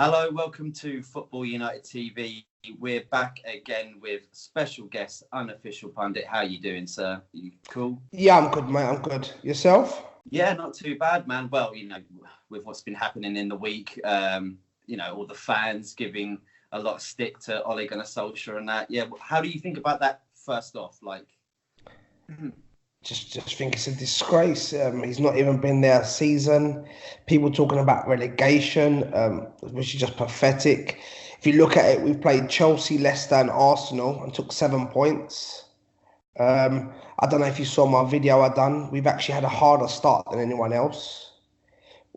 Hello, welcome to Football United TV. We're back again with special guest, Unofficial Pundit. How you doing, sir? You cool? Yeah, I'm good, mate. I'm good. Yourself? Yeah, not too bad, man. Well, with what's been happening in the week, all the fans giving a lot of stick to Ole Gunnar Solskjaer and that. Yeah, how do you think about that first off? Just think it's a disgrace. He's not even been there a season. People talking about relegation, which is just pathetic. If you look at it, we've played Chelsea, Leicester and Arsenal and took 7 points. I don't know if you saw my video I done. We've actually had a harder start than anyone else.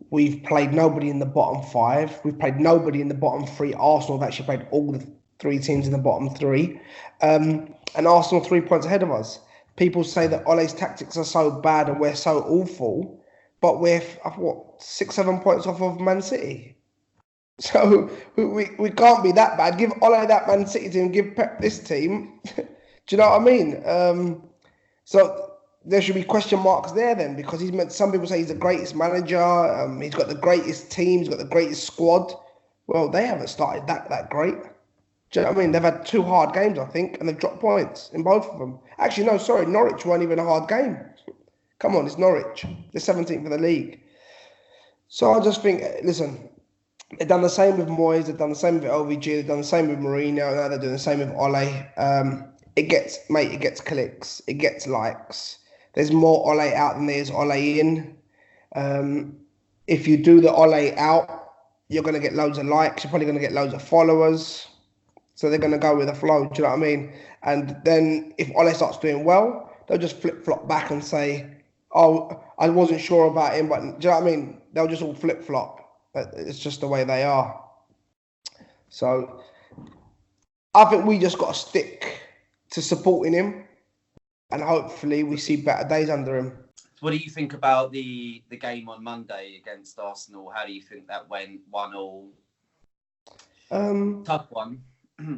We've played nobody in the bottom 5. We've played nobody in the bottom 3. Arsenal have actually played all the 3 teams in the bottom 3. And Arsenal 3 points ahead of us. People say that Ole's tactics are so bad and we're so awful, but we're 6-7 points off of Man City. So we can't be that bad. Give Ole that Man City team, give Pep this team. Do you know what I mean? So there should be question marks there then, because some people say he's the greatest manager. He's got the greatest team. He's got the greatest squad. Well, they haven't started that great. Do you know what I mean? They've had 2 hard games, I think, and they've dropped points in both of them. Actually, no, sorry, Norwich weren't even a hard game. Come on, it's Norwich. They're 17th in the league. So I just think, listen, they've done the same with Moyes, they've done the same with LVG, they've done the same with Mourinho, now they're doing the same with Ole. It gets clicks, it gets likes. There's more Ole out than there's Ole in. If you do the Ole out, you're going to get loads of likes, you're probably going to get loads of followers. So they're going to go with the flow, do you know what I mean? And then if Ole starts doing well, they'll just flip-flop back and say, oh, I wasn't sure about him, but do you know what I mean? They'll just all flip-flop. It's just the way they are. So I think we just got to stick to supporting him and hopefully we see better days under him. What do you think about the game on Monday against Arsenal? How do you think that went? 1-1? Tough one.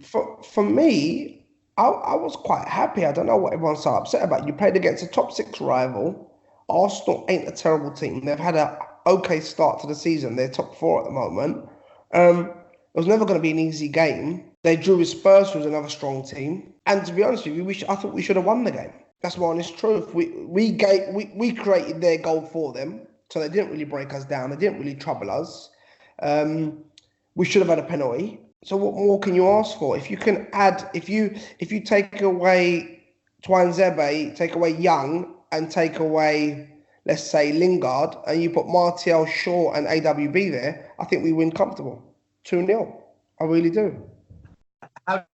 For me, I was quite happy. I don't know what everyone's so upset about. You played against a top 6 rival. Arsenal ain't a terrible team. They've had an okay start to the season. They're top 4 at the moment. It was never going to be an easy game. They drew with Spurs, who was another strong team. And to be honest with you, I thought we should have won the game. That's my honest truth. We created their goal for them, so they didn't really break us down. They didn't really trouble us. We should have had a penalty. So what more can you ask for? If you can add, if you take away Twanzebe, take away Young, and take away, let's say, Lingard, and you put Martial, Shaw, and AWB there, I think we win comfortable. 2-0. I really do. How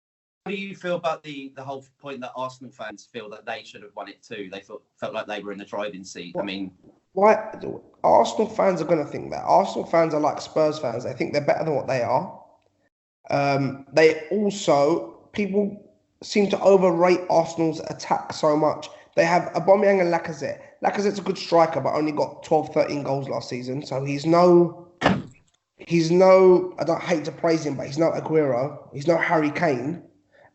do you feel about the whole point that Arsenal fans feel that they should have won it too? They felt like they were in the driving seat. Why? Arsenal fans are going to think that. Arsenal fans are like Spurs fans. They think they're better than what they are. People seem to overrate Arsenal's attack so much. They have Aubameyang and Lacazette. Lacazette's a good striker, but only got 12, 13 goals last season. So he's no, I don't hate to praise him, but he's no Aguero. He's no Harry Kane.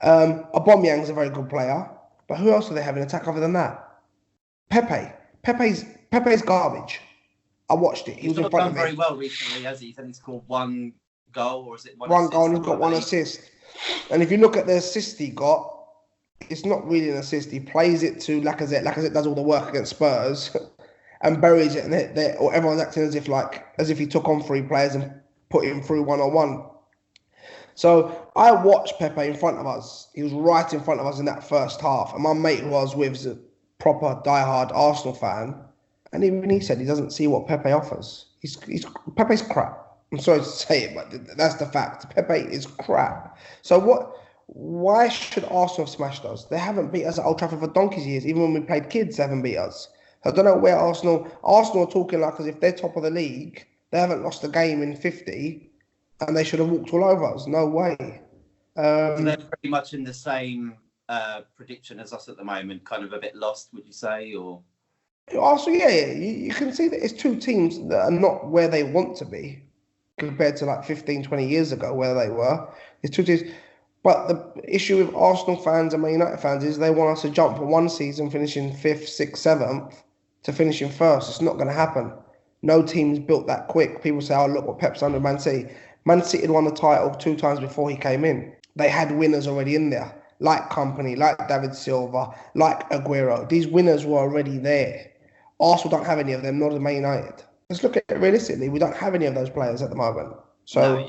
Aubameyang's a very good player. But who else do they have in attack other than that? Pepe. Pepe's garbage. I watched it. He was in front of me. Very well recently, has he? He said he's scored 1 goal, or is it one goal and he's got 1 assist. And if you look at the assist he got, it's not really an assist. He plays it to Lacazette. Lacazette does all the work against Spurs and buries it, and or everyone's acting as if he took on 3 players and put him through 1-on-1. So I watched Pepe in front of us. He was right in front of us in that first half. And my mate who I was with is a proper diehard Arsenal fan, and even he said he doesn't see what Pepe offers. Pepe's crap. I'm sorry to say it, but that's the fact. Pepe is crap. So why should Arsenal have smashed us? They haven't beat us at Old Trafford for donkey's years. Even when we played kids, they haven't beat us. I don't know where Arsenal are talking like as if they're top of the league. They haven't lost a game in 50, and they should have walked all over us. No way. So they're pretty much in the same prediction as us at the moment, kind of a bit lost, would you say? Or Arsenal, yeah. You can see that it's 2 teams that are not where they want to be, compared to like 15, 20 years ago where they were. It's 2 teams. But the issue with Arsenal fans and Man United fans is they want us to jump from one season finishing 5th, 6th, 7th to finishing 1st. It's not going to happen. No team's built that quick. People say, oh, look what Pep's done with Man City. Man City had won the title 2 times before he came in. They had winners already in there, like Company, like David Silva, like Aguero. These winners were already there. Arsenal don't have any of them, nor does Man United. Let's look at it realistically. We don't have any of those players at the moment. So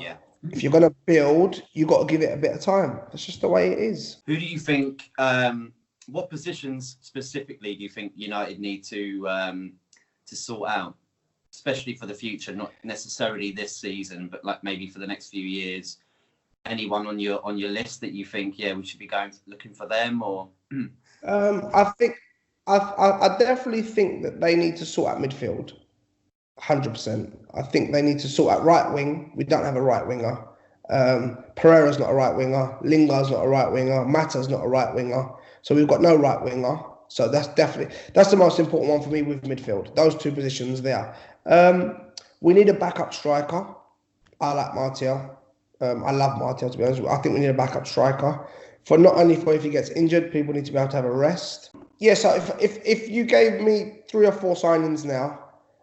if you're going to build, you've got to give it a bit of time. That's just the way it is. Who do you think, what positions specifically do you think United need to sort out, especially for the future, not necessarily this season, but like maybe for the next few years? Anyone on your list that you think, we should be looking for them, or? I definitely think that they need to sort out midfield. 100%. I think they need to sort out right wing. We don't have a right winger. Pereira's not a right winger. Lingard's not a right winger. Mata's not a right winger. So we've got no right winger. So that's the most important one for me with midfield. Those two positions there. We need a backup striker. I like Martial. I love Martial, to be honest. I think we need a backup striker. Not only for if he gets injured, people need to be able to have a rest. Yeah, so if you gave me 3 or 4 signings now,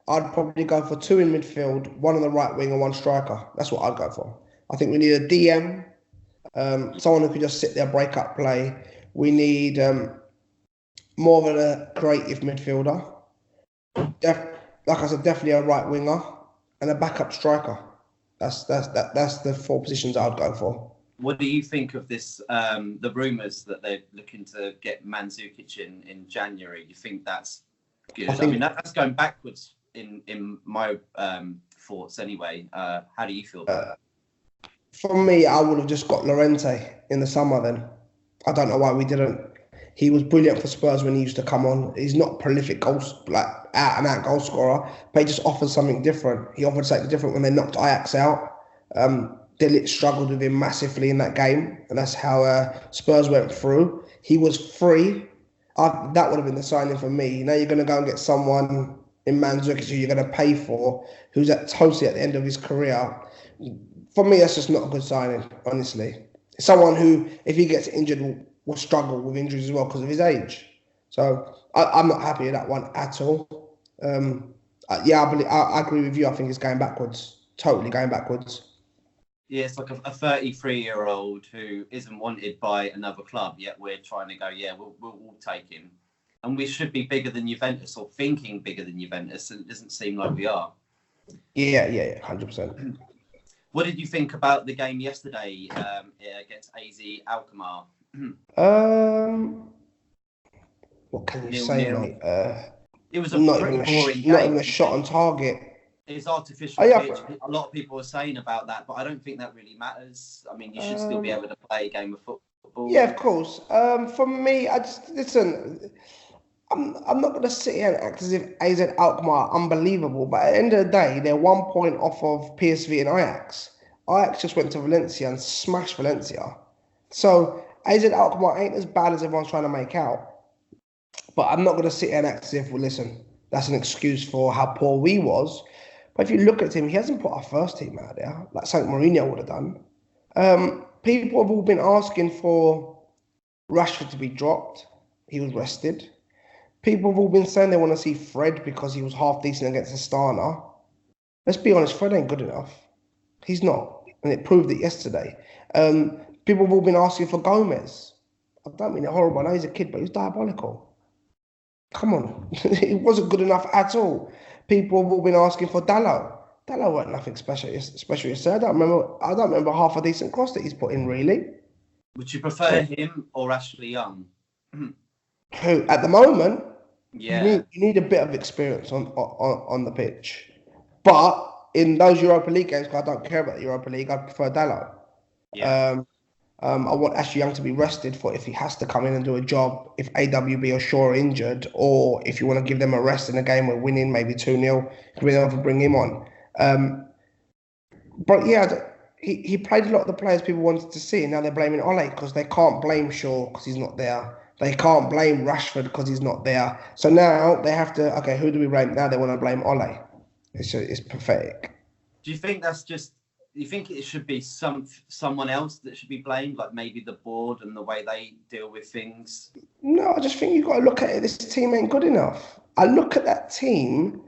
I'd probably go for 2 in midfield, 1 on the right wing and 1 striker. That's what I'd go for. I think we need a DM, someone who can just sit there, break up play. We need more of a creative midfielder. Like I said, definitely a right winger and a backup striker. That's the 4 positions I'd go for. What do you think of this? The rumours that they're looking to get Mandzukic in January. You think that's good? I mean, that's going backwards in my thoughts anyway. How do you feel about that? For me, I would have just got Llorente in the summer then. I don't know why we didn't. He was brilliant for Spurs when he used to come on. He's not a prolific out-and-out goal scorer, but he just offers something different. He offered something different when they knocked Ajax out. Dillit struggled with him massively in that game, and that's how Spurs went through. He was free. That would have been the signing for me. Now you're going to go and get someone in Mandzukic who you're going to pay for, who's totally at the end of his career. For me, that's just not a good signing, honestly. Someone who, if he gets injured, will struggle with injuries as well because of his age. So I'm not happy with that one at all. I agree with you. I think it's going backwards. Totally going backwards. Yeah, it's like a 33-year-old who isn't wanted by another club, yet we're trying to go, we'll take him. And we should be bigger than Juventus, or thinking bigger than Juventus, and it doesn't seem like we are. Yeah, 100%. What did you think about the game yesterday against AZ Alkmaar? What can you say, mate? It was a not pretty boring game. Not game. even a shot on target. It's artificial pitch. A lot of people are saying about that, but I don't think that really matters. I mean, you should still be able to play a game of football. Yeah, of course. For me, listen. I'm not going to sit here and act as if AZ Alkmaar are unbelievable, but at the end of the day, they're 1 point off of PSV and Ajax. Ajax just went to Valencia and smashed Valencia. So AZ Alkmaar ain't as bad as everyone's trying to make out. But I'm not going to sit here and act as if, listen, that's an excuse for how poor we was. But if you look at him, he hasn't put our first team out there, like St. Mourinho would have done. People have all been asking for Rashford to be dropped. He was rested. People have all been saying they want to see Fred because he was half decent against Astana. Let's be honest, Fred ain't good enough. He's not. And it proved it yesterday. People have all been asking for Gomez. I don't mean it horrible. I know he's a kid, but he was diabolical. Come on. He wasn't good enough at all. People have all been asking for Dalot. Dalot weren't nothing special yesterday. I don't remember half a decent cross that he's put in, really. Would you prefer him or Ashley Young? Who, at the moment, you need a bit of experience on the pitch. But in those Europa League games, because I don't care about the Europa League, I prefer Dalot. Yeah. I want Ashley Young to be rested for if he has to come in and do a job, if AWB or Shaw are injured, or if you want to give them a rest in a game we're winning, maybe 2-0, bring him on. But yeah, he played a lot of the players people wanted to see, and now they're blaming Ole because they can't blame Shaw because he's not there. They can't blame Rashford because he's not there. So now they have to, okay, who do we blame? Now they want to blame Ole. It's pathetic. Do you think that's just, you think it should be someone else that should be blamed, like maybe the board and the way they deal with things? No, I just think you've got to look at it. This team ain't good enough. I look at that team,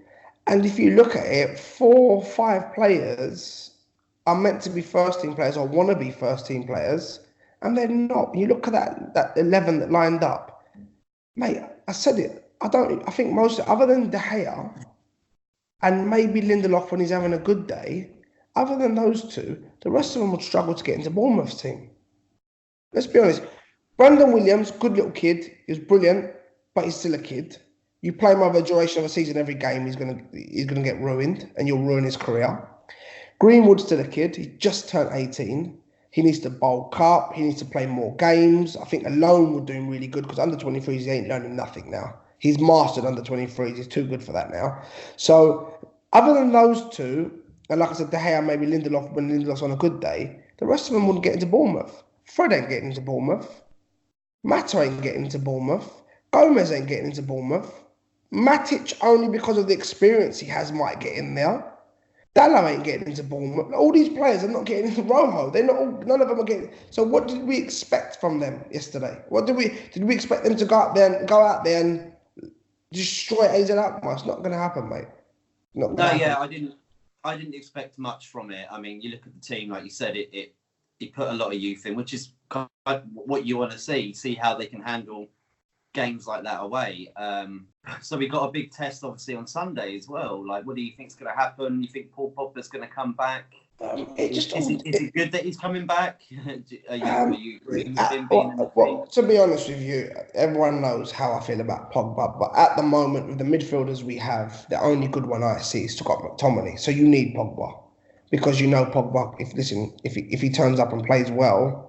and if you look at it, 4 or 5 players are meant to be first team players or want to be first team players, and they're not. You look at that 11 that lined up, mate. I said it. I think most, other than De Gea and maybe Lindelof when he's having a good day, other than those two, the rest of them would struggle to get into Bournemouth's team. Let's be honest. Brandon Williams, good little kid. He was brilliant, but he's still a kid. You play him over the duration of a season, every game he's gonna get ruined, and you'll ruin his career. Greenwood's still a kid. He just turned 18. He needs to bulk up. He needs to play more games. I think alone would do him really good because under 23s he ain't learning nothing now. He's mastered under 23s. He's too good for that now. So other than those two, and like I said, De Gea, maybe Lindelof when Lindelof's on a good day, the rest of them wouldn't get into Bournemouth. Fred ain't getting into Bournemouth. Mata ain't getting into Bournemouth. Gomez ain't getting into Bournemouth. Matic, only because of the experience he has, might get in there. Dallo ain't getting into Bournemouth. All these players are not getting into Rojo. They're not. None of them are getting. So what did we expect from them yesterday? Did we expect them to go out there and destroy AZ Alkmaar? It's not going to happen, mate. No, yeah, I didn't expect much from it. I mean, you look at the team, like you said, it put a lot of youth in, which is kind of what you want to see how they can handle games like that away. So we got a big test, obviously, on Sunday as well. Like, what do you think's going to happen? You think Paul Pogba's going to come back? Is it good that he's coming back? Are you agreeing with him being in the team? To be honest with you, everyone knows how I feel about Pogba, but at the moment, with the midfielders we have, the only good one I see is Scott McTominay. So you need Pogba because you know Pogba. If he turns up and plays well,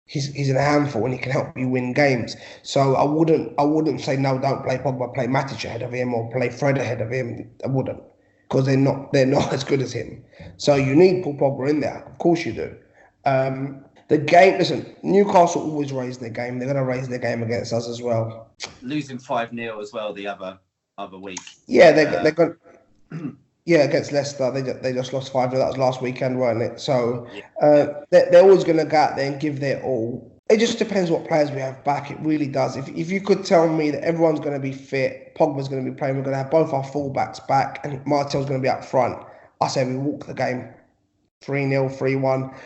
he's a handful and he can help you win games. So I wouldn't say no, don't play Pogba, play Matic ahead of him or play Fred ahead of him. I wouldn't, because they're not as good as him. So you need Paul Pogba in there, of course you do. The game, listen, Newcastle always raise their game. They're going to raise their game against us as well. Losing 5-0 as well the other week. Yeah, they're going. Yeah, against Leicester, they just lost 5-0. That was last weekend, weren't it? So they're always going to go out there and give their all. It just depends what players we have back. It really does. If you could tell me that everyone's going to be fit, Pogba's going to be playing, we're going to have both our fullbacks back, and Martel's going to be up front, I say we walk the game 3-0, 3-1.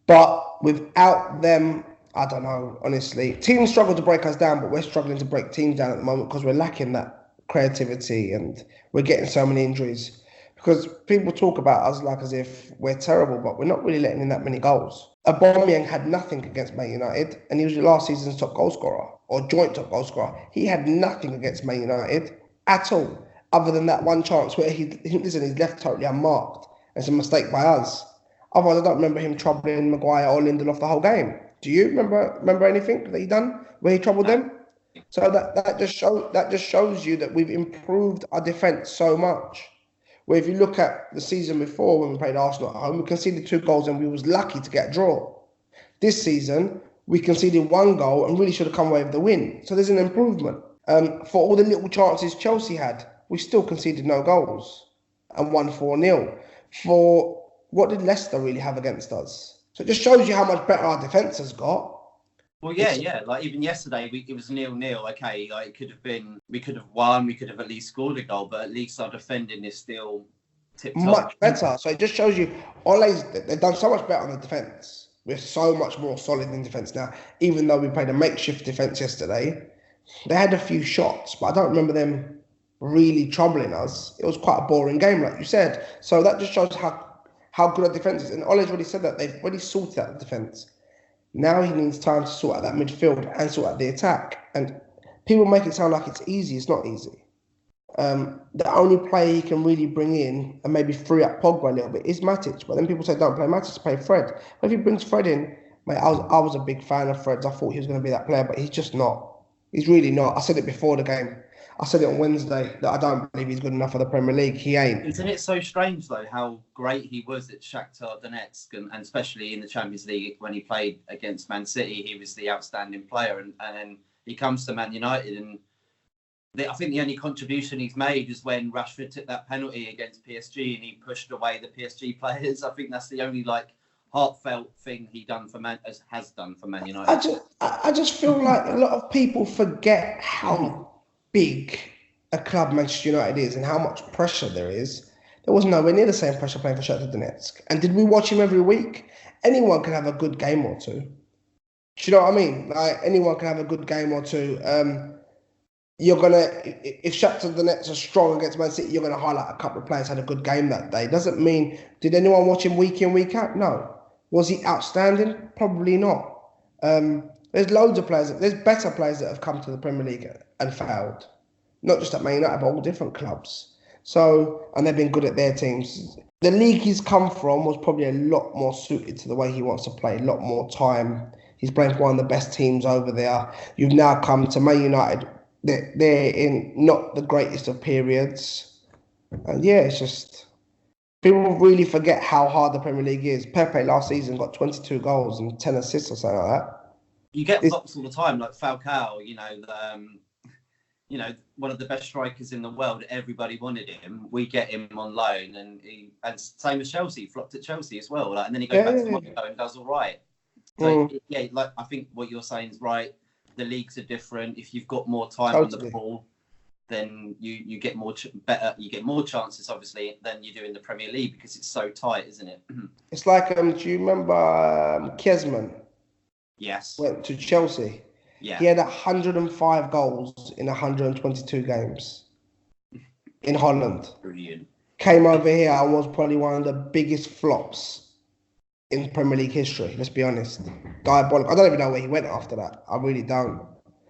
But without them, I don't know, honestly. Teams struggle to break us down, but we're struggling to break teams down at the moment because we're lacking that creativity and we're getting so many injuries. Because people talk about us like as if we're terrible, but we're not really letting in that many goals. Aubameyang had nothing against Man United, and he was last season's top goal scorer, or joint top goal scorer. He had nothing against Man United at all, other than that one chance where he's left totally unmarked. It's a mistake by us. Otherwise, I don't remember him troubling Maguire or Lindelof the whole game. Do you remember anything that he done where he troubled them? So that just shows you that we've improved our defence so much. Where if you look at the season before when we played Arsenal at home, we conceded 2 goals and we was lucky to get a draw. This season, we conceded 1 goal and really should have come away with the win. So there's an improvement. For all the little chances Chelsea had, we still conceded no goals and won 4-0. For what did Leicester really have against us? So it just shows you how much better our defence has got. Well, yeah. Like even yesterday, it was 0-0. Okay, like it could have been, we could have won, we could have at least scored a goal, but at least our defending is still tip-top. Much better. So it just shows you, they've done so much better on the defence. We're so much more solid in defence now. Even though we played a makeshift defence yesterday, they had a few shots, but I don't remember them really troubling us. It was quite a boring game, like you said. So that just shows how good our defence is. And Ole's already said that they've already sorted out the defence. Now he needs time to sort out that midfield and sort out the attack. And people make it sound like it's easy. It's not easy. The only player he can really bring in and maybe free up Pogba a little bit is Matic. But then people say, don't play Matic, play Fred. But if he brings Fred in, mate, I was a big fan of Fred's. I thought he was going to be that player, but he's just not. He's really not. I said it before the game. I said it on Wednesday that I don't believe he's good enough for the Premier League. He ain't. Isn't it so strange, though, how great he was at Shakhtar Donetsk and especially in the Champions League when he played against Man City, he was the outstanding player. And then he comes to Man United and I think the only contribution he's made is when Rashford took that penalty against PSG and he pushed away the PSG players. I think that's the only heartfelt thing has done for Man United. I just feel like a lot of people forget how big a club Manchester United is and how much pressure there is. There was nowhere near the same pressure playing for Shakhtar Donetsk. And did we watch him every week? Anyone can have a good game or two. Do you know what I mean? Like, anyone can have a good game or two. You're gonna, if Shakhtar Donetsk are strong against Man City, you're gonna highlight a couple of players had a good game that day. Doesn't mean, did anyone watch him week in, week out? No. Was he outstanding? Probably not. There's loads of players. There's better players that have come to the Premier League and failed. Not just at Man United, but all different clubs. So, and they've been good at their teams. The league he's come from was probably a lot more suited to the way he wants to play, a lot more time. He's playing for one of the best teams over there. You've now come to Man United. They're in not the greatest of periods. And yeah, it's just, people really forget how hard the Premier League is. Pepe last season got 22 goals and 10 assists or something like that. You get flops all the time, like Falcao, one of the best strikers in the world. Everybody wanted him. We get him on loan, and same as Chelsea, flopped at Chelsea as well. And then he goes back to Monaco and does all right. So I think what you're saying is right. The leagues are different. If you've got more time on the ball, then you get more you get more chances, obviously, than you do in the Premier League because it's so tight, isn't it? It's like, do you remember Kiesman? Yes. Went to Chelsea. Yeah. He had 105 goals in 122 games in Holland. Brilliant. Came over here and was probably one of the biggest flops in Premier League history. Let's be honest. Diabolical. I don't even know where he went after that. I really don't.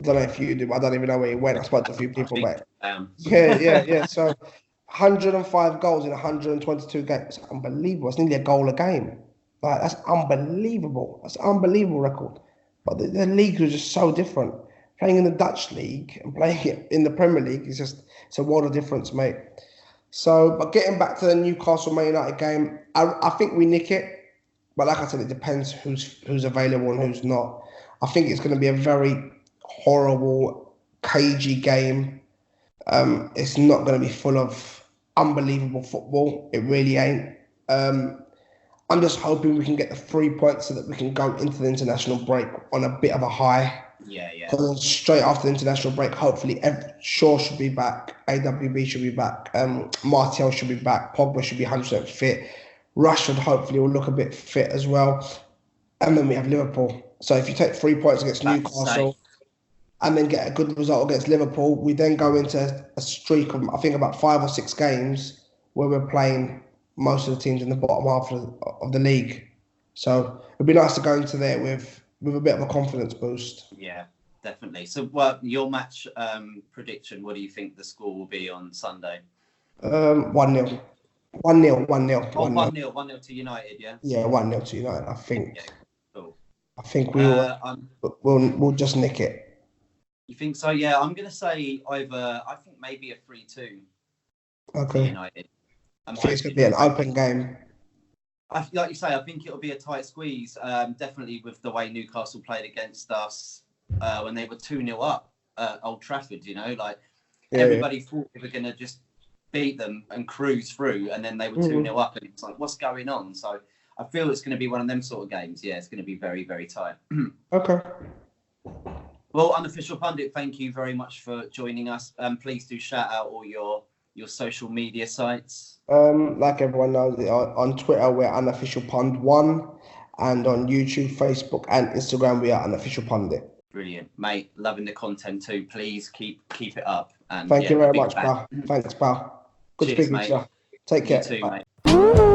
I don't know if you do, but I don't even know where he went. I spoke to a few people, mate. Yeah. So 105 goals in 122 games. Unbelievable. It's nearly a goal a game. Like, that's unbelievable. That's an unbelievable record. But the leagues are just so different. Playing in the Dutch league and playing it in the Premier League is just, it's a world of difference, mate. So, but getting back to the Newcastle Man United game, I think we nick it. But like I said, it depends who's available and who's not. I think it's going to be a very horrible, cagey game. It's not going to be full of unbelievable football. It really ain't. I'm just hoping we can get the 3 points so that we can go into the international break on a bit of a high. Yeah. Because straight after the international break, hopefully Shaw should be back, AWB should be back, Martial should be back, Pogba should be 100% fit, Rashford hopefully will look a bit fit as well, and then we have Liverpool. So if you take 3 points against Newcastle and then get a good result against Liverpool, we then go into a streak of, I think, about 5 or 6 games where we're playing most of the teams in the bottom half of the league. So it'd be nice to go into there with a bit of a confidence boost. Yeah, definitely. So, well, your match prediction, what do you think the score will be on Sunday? 1-0. 1-0. Oh, 1-0 to United, yeah? Yeah, 1-0 to United, I think. Yeah, cool. I think we'll just nick it. You think so? Yeah, I'm going to say I think maybe a 3-2 to United. I think it's going to be an open game. Like you say, I think it'll be a tight squeeze. Definitely with the way Newcastle played against us when they were 2-0 up at Old Trafford. Everybody thought we were going to just beat them and cruise through, and then they were 2-0 up, and it's like, what's going on? So I feel it's going to be one of them sort of games. Yeah, it's going to be very, very tight. Okay. Well, Unofficial Pundit, thank you very much for joining us. Please do shout out all your social media sites. Like everyone knows, on Twitter we're Unofficial Pund 1, and on YouTube, Facebook, and Instagram we are Unofficial Pundit. Brilliant, mate. Loving the content too. Please keep it up. And thank you very much, pal. Thanks, pal. Good speaking to you. Take care. You too, mate.